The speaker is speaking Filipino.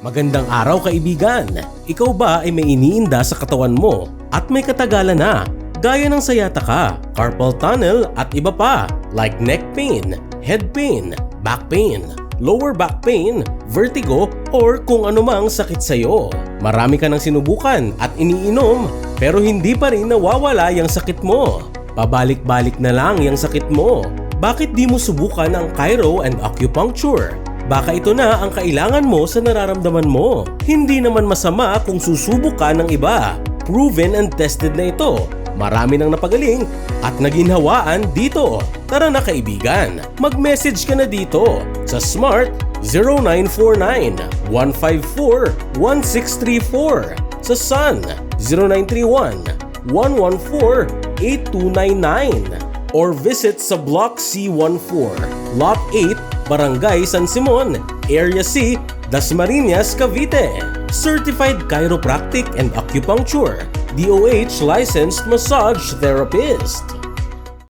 Magandang araw kaibigan! Ikaw ba ay may iniinda sa katawan mo at may katagalan na gaya ng sciatica, carpal tunnel at iba pa like neck pain, head pain, back pain, lower back pain, vertigo or kung anumang sakit sa'yo. Marami ka nang sinubukan at iniinom pero hindi pa rin nawawala yung sakit mo. Pabalik-balik na lang yung sakit mo. Bakit di mo subukan ang chiro and acupuncture? Baka ito na ang kailangan mo sa nararamdaman mo. Hindi naman masama kung susubok ka ng iba. Proven and tested na ito. Marami nang napagaling at naginhawaan dito. Tara na kaibigan, mag-message ka na dito sa Smart 0949-154-1634, sa Sun 0931-114-8299 or visit sa Block C14, Lot 8, Barangay San Simon, Area C, Dasmariñas, Cavite. Certified Chiropractic and Acupuncture, DOH Licensed Massage Therapist.